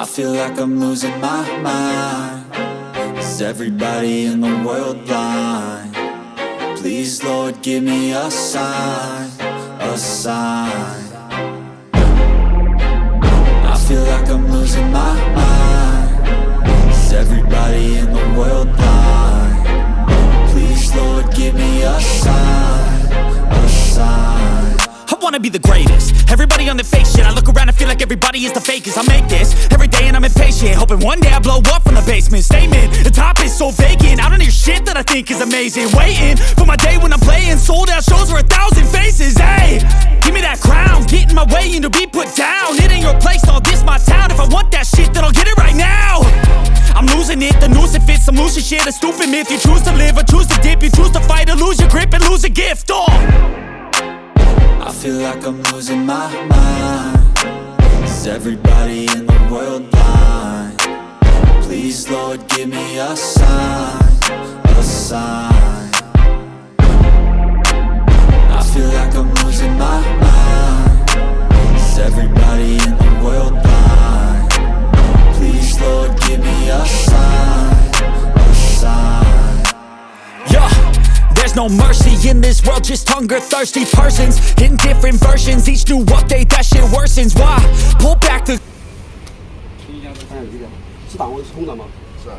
I feel like I'm losing my mind. Is everybody in the world blind? Please, Lord, give me a sign, a sign. I feel like I'm losing my mind. Is everybody in the world blind? Please, Lord, give me a sign, a sign. I wanna be the greatest. Everybody on the fake shit. I look around and feel like everybody is the fakest. I make this every day and I'm impatient, hoping one day I blow up from the basement. Statement, the top is so vacant. I don't hear shit that I think is amazing. Waiting for my day when I'm playing sold out shows for 1,000 faces. Hey, give me that crown, get in my way and to be put down. It ain't your place, all this my town. If I want that shit, then I'll get it right now. I'm losing it, the noose it fits. I'm losing shit, a stupid myth. You choose to live or choose to dip. You choose to fight or lose your grip and lose a gift. I feel like I'm losing my mind. Is everybody in the world blind? Please, Lord, give me a sign, a sign. I feel like I'm losing my mind. Is everybody in the world blind? Please, Lord, give me a sign, a sign. Yeah. There's no mercy in this world, just hunger-thirsty persons in different versions. Each new update, that shit worsens. Why? Pull back the... 是党卫是空的吗？是啊。